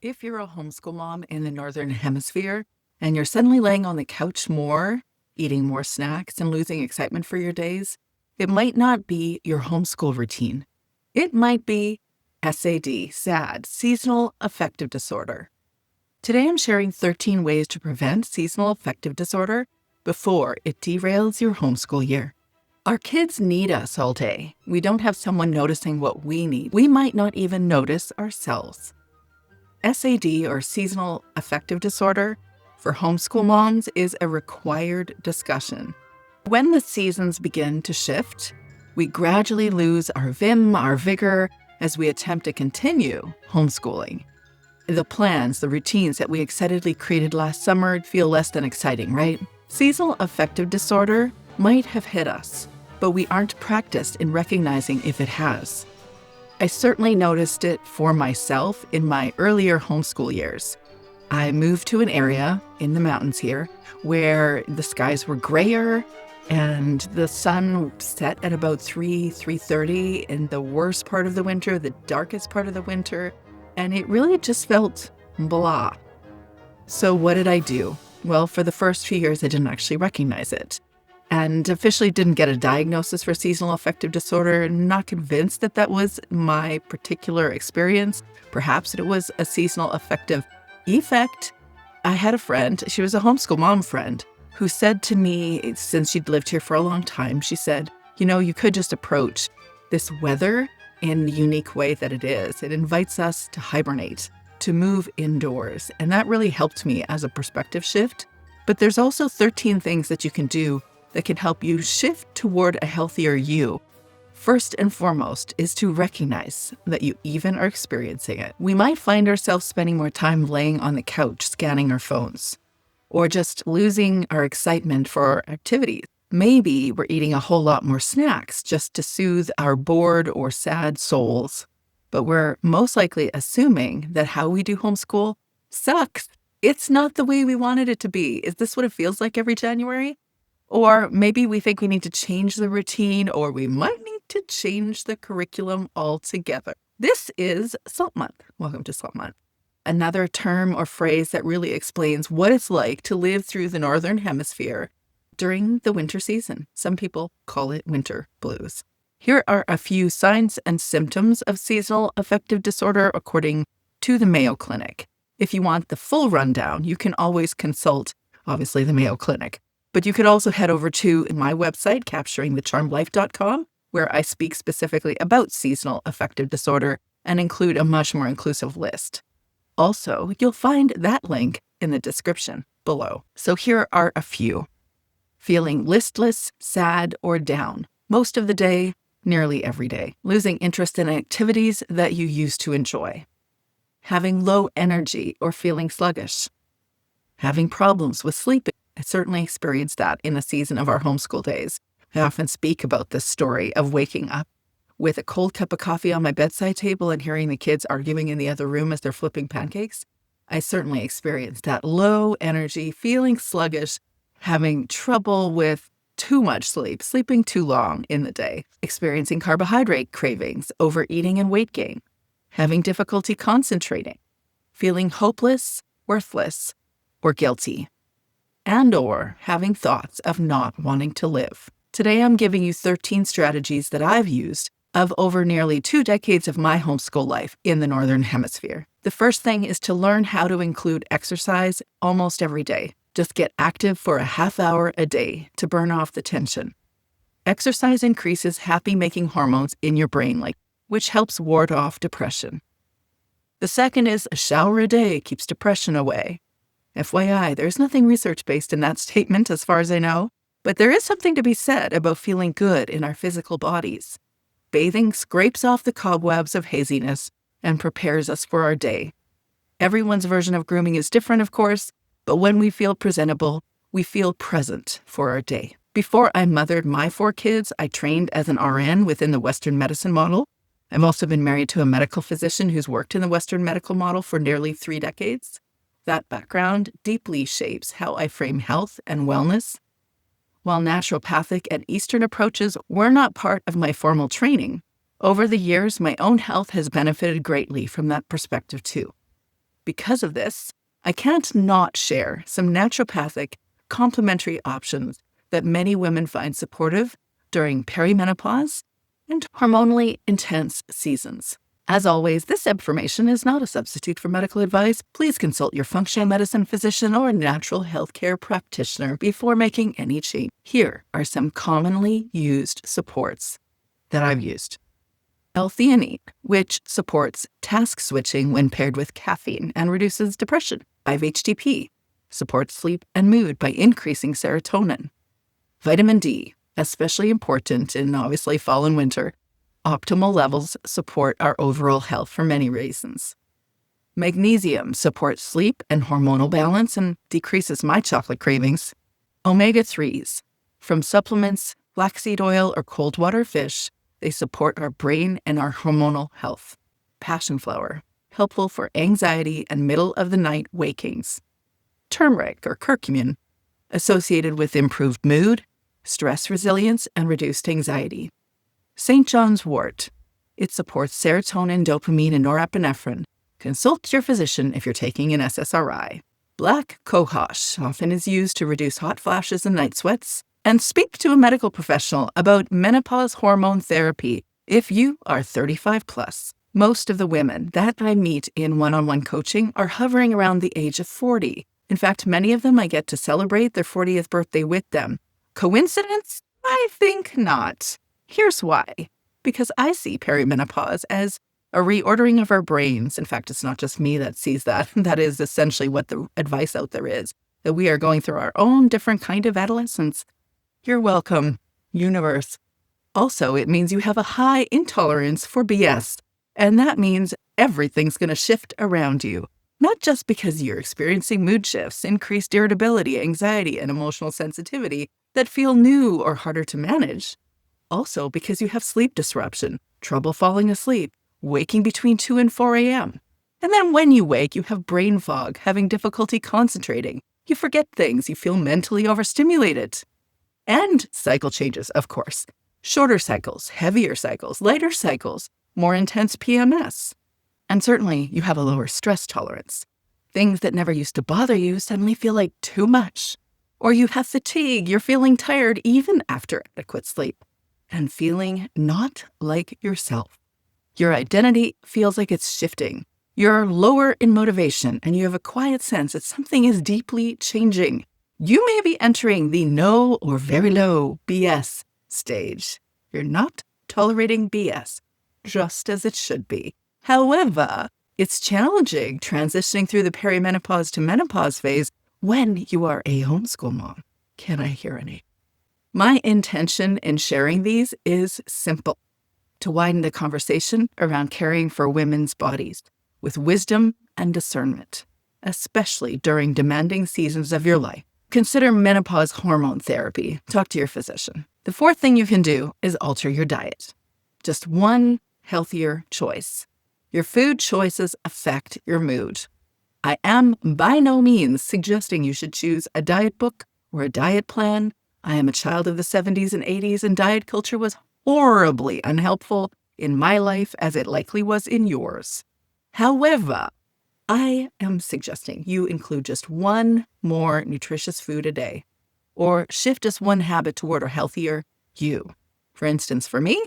If you're a homeschool mom in the Northern Hemisphere and you're suddenly laying on the couch more, eating more snacks, and losing excitement for your days, it might not be your homeschool routine. It might be SAD, Seasonal Affective Disorder. Today I'm sharing 13 ways to prevent seasonal affective disorder before it derails your homeschool year. Our kids need us all day. We don't have someone noticing what we need. We might not even notice ourselves. SAD, or Seasonal Affective Disorder, for homeschool moms is a required discussion. When the seasons begin to shift, we gradually lose our vim, our vigor, as we attempt to continue homeschooling. The plans, the routines that we excitedly created last summer feel less than exciting, right? Seasonal affective disorder might have hit us, but we aren't practiced in recognizing if it has. I certainly noticed it for myself in my earlier homeschool years. I moved to an area in the mountains here where the skies were grayer and the sun set at about 3:30 in the worst part of the winter, the darkest part of the winter, and it really just felt blah. So what did I do? Well, for the first few years, I didn't actually recognize it and officially didn't get a diagnosis for seasonal affective disorder. Not convinced that that was my particular experience. Perhaps it was a seasonal affective effect. I had a friend, she was a homeschool mom friend, who said to me, since she'd lived here for a long time, she said, you could just approach this weather in the unique way that it is. It invites us to hibernate, to move indoors. And that really helped me as a perspective shift. But there's also 13 things that you can do that can help you shift toward a healthier you. First and foremost is to recognize that you even are experiencing it. We might find ourselves spending more time laying on the couch, scanning our phones, or just losing our excitement for our activities. Maybe we're eating a whole lot more snacks just to soothe our bored or sad souls. But we're most likely assuming that how we do homeschool sucks. It's not the way we wanted it to be. Is this what it feels like every January? Or maybe we think we need to change the routine, or we might need to change the curriculum altogether. This is Salt Month. Welcome to Salt Month. Another term or phrase that really explains what it's like to live through the Northern Hemisphere during the winter season. Some people call it winter blues. Here are a few signs and symptoms of seasonal affective disorder according to the Mayo Clinic. If you want the full rundown, you can always consult, obviously, the Mayo Clinic. But you could also head over to my website, capturingthecharmedlife.com, where I speak specifically about seasonal affective disorder and include a much more inclusive list. Also, you'll find that link in the description below. So here are a few. Feeling listless, sad, or down most of the day, nearly every day. Losing interest in activities that you used to enjoy. Having low energy or feeling sluggish. Having problems with sleeping. I certainly experienced that in the season of our homeschool days. I often speak about this story of waking up with a cold cup of coffee on my bedside table and hearing the kids arguing in the other room as they're flipping pancakes. I certainly experienced that low energy, feeling sluggish, having trouble with too much sleep, sleeping too long in the day, experiencing carbohydrate cravings, overeating and weight gain, having difficulty concentrating, feeling hopeless, worthless, or guilty, and or having thoughts of not wanting to live. Today, I'm giving you 13 strategies that I've used of over nearly 2 decades of my homeschool life in the Northern Hemisphere. The first thing is to learn how to include exercise almost every day. Just get active for a half hour a day to burn off the tension. Exercise increases happy-making hormones in your brain, which helps ward off depression. The second is a shower a day keeps depression away. FYI, there's nothing research-based in that statement as far as I know, but there is something to be said about feeling good in our physical bodies. Bathing scrapes off the cobwebs of haziness and prepares us for our day. Everyone's version of grooming is different, of course, but when we feel presentable, we feel present for our day. Before I mothered my 4 kids, I trained as an RN within the Western medicine model. I've also been married to a medical physician who's worked in the Western medical model for nearly 3 decades. That background deeply shapes how I frame health and wellness. While naturopathic and Eastern approaches were not part of my formal training, over the years, my own health has benefited greatly from that perspective too. Because of this, I can't not share some naturopathic complementary options that many women find supportive during perimenopause and hormonally intense seasons. As always, this information is not a substitute for medical advice. Please consult your functional medicine physician or natural healthcare practitioner before making any change. Here are some commonly used supports that I've used. L-theanine, which supports task switching when paired with caffeine and reduces depression. 5-HTP, supports sleep and mood by increasing serotonin. Vitamin D, especially important in obviously fall and winter. Optimal levels support our overall health for many reasons. Magnesium supports sleep and hormonal balance and decreases my chocolate cravings. Omega-3s, from supplements, flaxseed oil, or cold water fish, they support our brain and our hormonal health. Passion flower, helpful for anxiety and middle-of-the-night wakings. Turmeric or curcumin, associated with improved mood, stress resilience, and reduced anxiety. St. John's wort, it supports serotonin, dopamine, and norepinephrine. Consult your physician if you're taking an SSRI. Black cohosh often is used to reduce hot flashes and night sweats. And speak to a medical professional about menopause hormone therapy if you are 35 plus. Most of the women that I meet in one-on-one coaching are hovering around the age of 40. In fact, many of them I get to celebrate their 40th birthday with them. Coincidence? I think not. Here's why. Because I see perimenopause as a reordering of our brains. In fact, it's not just me that sees that. That is essentially what the advice out there is, that we are going through our own different kind of adolescence. You're welcome, universe. Also, it means you have a high intolerance for BS, and that means everything's going to shift around you. Not just because you're experiencing mood shifts, increased irritability, anxiety, and emotional sensitivity that feel new or harder to manage. Also because you have sleep disruption, trouble falling asleep, waking between 2 and 4 a.m. And then when you wake, you have brain fog, having difficulty concentrating. You forget things, you feel mentally overstimulated. And cycle changes, of course. Shorter cycles, heavier cycles, lighter cycles, more intense PMS. And certainly, you have a lower stress tolerance. Things that never used to bother you suddenly feel like too much. Or you have fatigue, you're feeling tired even after adequate sleep. And feeling not like yourself. Your identity feels like it's shifting. You're lower in motivation, and you have a quiet sense that something is deeply changing. You may be entering the no or very low BS stage. You're not tolerating BS, just as it should be. However, it's challenging transitioning through the perimenopause to menopause phase when you are a homeschool mom. Can I hear any? My intention in sharing these is simple: to widen the conversation around caring for women's bodies with wisdom and discernment, especially during demanding seasons of your life. Consider menopause hormone therapy. Talk to your physician. The fourth thing you can do is alter your diet. Just one healthier choice. Your food choices affect your mood. I am by no means suggesting you should choose a diet book or a diet plan. I am a child of the 70s and 80s, and diet culture was horribly unhelpful in my life as it likely was in yours. However, I am suggesting you include just one more nutritious food a day, or shift just one habit toward a healthier you. For instance, for me,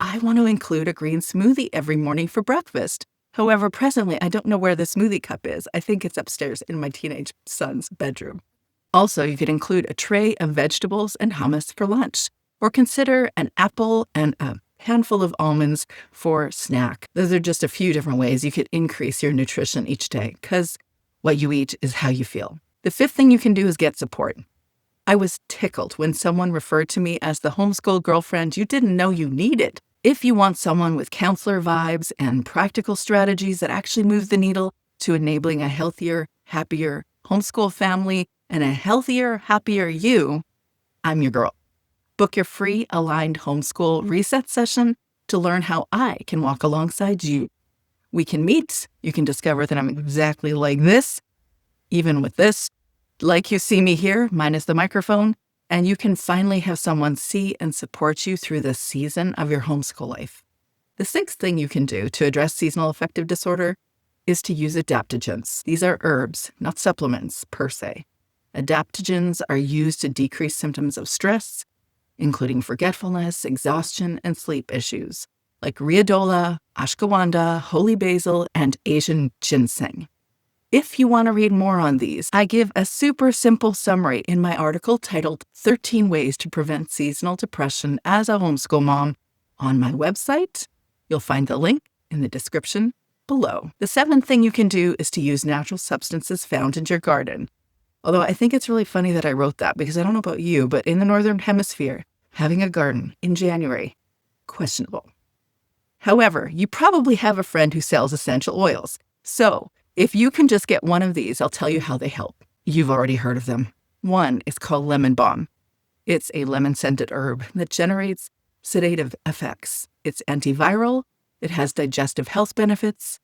I want to include a green smoothie every morning for breakfast. However, presently, I don't know where the smoothie cup is. I think it's upstairs in my teenage son's bedroom. Also, you could include a tray of vegetables and hummus for lunch, or consider an apple and a handful of almonds for snack. Those are just a few different ways you could increase your nutrition each day, because what you eat is how you feel. The fifth thing you can do is get support. I was tickled when someone referred to me as the homeschool girlfriend you didn't know you needed. If you want someone with counselor vibes and practical strategies that actually move the needle to enabling a healthier, happier homeschool family and a healthier, happier you, I'm your girl. Book your free aligned homeschool reset session to learn how I can walk alongside you. We can meet. You can discover that I'm exactly like this, even with this, like you see me here, minus the microphone, and you can finally have someone see and support you through this season of your homeschool life. The sixth thing you can do to address seasonal affective disorder is to use adaptogens. These are herbs, not supplements per se. Adaptogens are used to decrease symptoms of stress, including forgetfulness, exhaustion, and sleep issues, like Riodola, ashwagandha, holy basil, and Asian ginseng. If you want to read more on these, I give a super simple summary in my article titled 13 Ways to Prevent Seasonal Depression as a Homeschool Mom on my website. You'll find the link in the description below. The 7th thing you can do is to use natural substances found in your garden. Although I think it's really funny that I wrote that because I don't know about you, but in the Northern Hemisphere, having a garden in January, questionable. However, you probably have a friend who sells essential oils. So if you can just get one of these, I'll tell you how they help. You've already heard of them. One is called lemon balm. It's a lemon-scented herb that generates sedative effects. It's antiviral, it has digestive health benefits,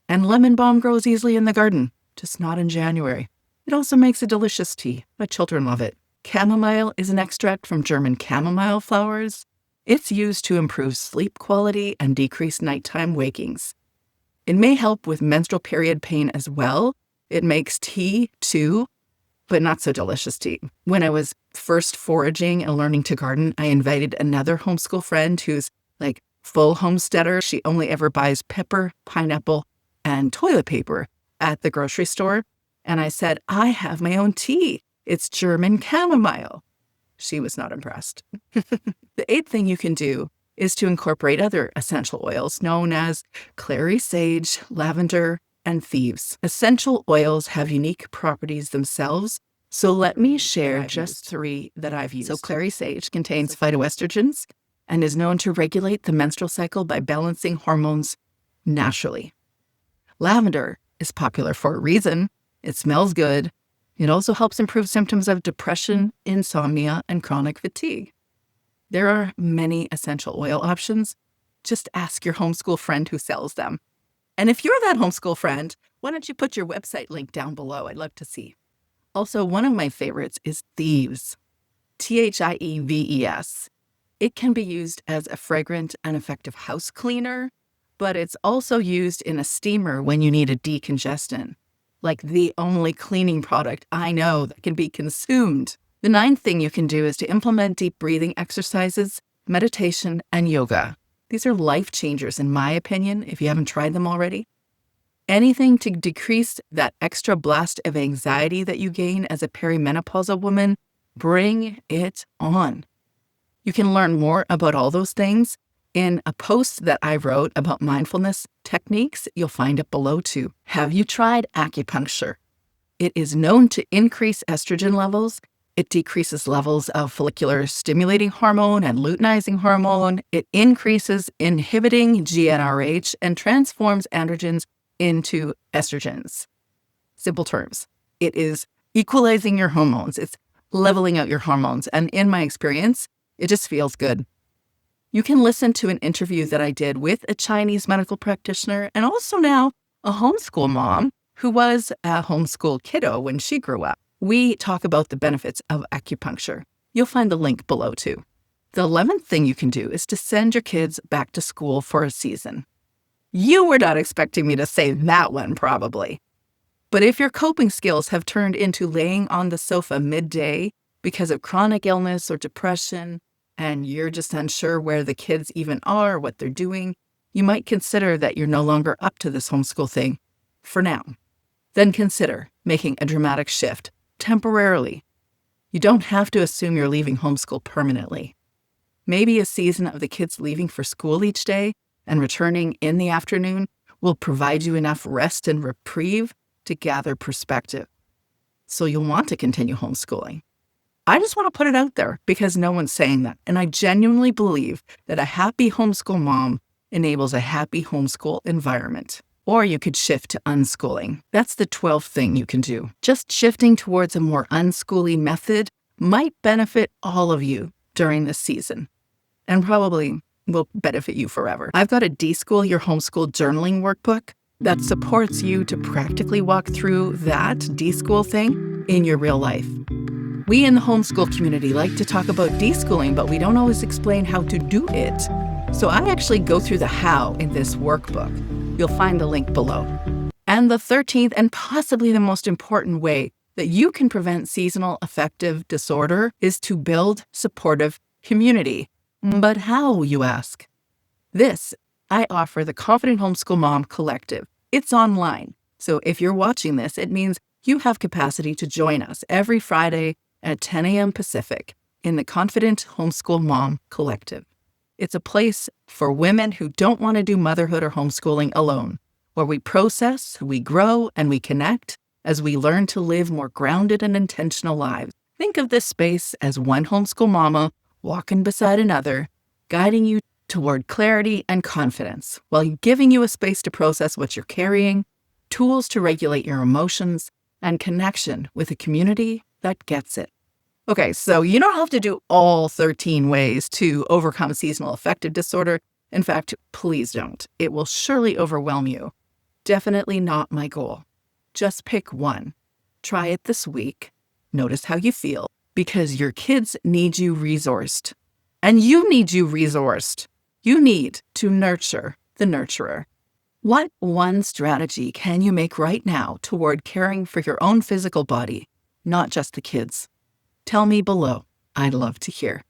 and lemon balm grows easily in the garden, just not in January. It also makes a delicious tea. My children love it. Chamomile is an extract from German chamomile flowers. It's used to improve sleep quality and decrease nighttime wakings. It may help with menstrual period pain as well. It makes tea too, but not so delicious tea. When I was first foraging and learning to garden, I invited another homeschool friend who's like full homesteader. She only ever buys pepper, pineapple, and toilet paper at the grocery store. And I said, I have my own tea. It's German chamomile. She was not impressed. The 8th thing you can do is to incorporate other essential oils known as Clary sage, lavender, and Thieves. Essential oils have unique properties themselves, so let me share just 3 that I've used. So Clary sage contains phytoestrogens and is known to regulate the menstrual cycle by balancing hormones naturally. Lavender is popular for a reason. It smells good. It also helps improve symptoms of depression, insomnia, and chronic fatigue. There are many essential oil options. Just ask your homeschool friend who sells them. And if you're that homeschool friend, why don't you put your website link down below? I'd love to see. Also, one of my favorites is Thieves, Thieves. It can be used as a fragrant and effective house cleaner, but it's also used in a steamer when you need a decongestant, like the only cleaning product I know that can be consumed. The 9th thing you can do is to implement deep breathing exercises, meditation, and yoga. These are life changers, in my opinion, if you haven't tried them already. Anything to decrease that extra blast of anxiety that you gain as a perimenopausal woman, bring it on. You can learn more about all those things in a post that I wrote about mindfulness techniques. You'll find it below too. Have you tried acupuncture? It is known to increase estrogen levels. It decreases levels of follicular stimulating hormone and luteinizing hormone. It increases inhibiting GnRH and transforms androgens into estrogens. Simple terms. It is equalizing your hormones. It's leveling out your hormones. And in my experience, it just feels good. You can listen to an interview that I did with a Chinese medical practitioner and also now a homeschool mom who was a homeschool kiddo when she grew up. We talk about the benefits of acupuncture. You'll find the link below too. The 11th thing you can do is to send your kids back to school for a season. You were not expecting me to say that one, probably. But if your coping skills have turned into laying on the sofa midday because of chronic illness or depression, and you're just unsure where the kids even are, what they're doing, you might consider that you're no longer up to this homeschool thing for now. Then consider making a dramatic shift temporarily. You don't have to assume you're leaving homeschool permanently. Maybe a season of the kids leaving for school each day and returning in the afternoon will provide you enough rest and reprieve to gather perspective. So you'll want to continue homeschooling. I just want to put it out there because no one's saying that. And I genuinely believe that a happy homeschool mom enables a happy homeschool environment. Or you could shift to unschooling. That's the 12th thing you can do. Just shifting towards a more unschooly method might benefit all of you during this season and probably will benefit you forever. I've got a Deschool Your Homeschool journaling workbook that supports you to practically walk through that deschool thing in your real life. We in the homeschool community like to talk about deschooling, but we don't always explain how to do it. So I actually go through the how in this workbook. You'll find the link below. And the 13th, and possibly the most important way that you can prevent seasonal affective disorder is to build supportive community. But how, you ask? I offer the Confident Homeschool Mom Collective. It's online. So if you're watching this, it means you have capacity to join us every Friday at 10 a.m. Pacific in the Confident Homeschool Mom Collective. It's a place for women who don't want to do motherhood or homeschooling alone, where we process, we grow, and we connect as we learn to live more grounded and intentional lives. Think of this space as one homeschool mama walking beside another, guiding you toward clarity and confidence, while giving you a space to process what you're carrying, tools to regulate your emotions, and connection with a community that gets it. Okay, so you don't have to do all 13 ways to overcome seasonal affective disorder. In fact, please don't. It will surely overwhelm you. Definitely not my goal. Just pick one. Try it this week. Notice how you feel, because your kids need you resourced. And you need you resourced. You need to nurture the nurturer. What one strategy can you make right now toward caring for your own physical body, not just the kids? Tell me below. I'd love to hear.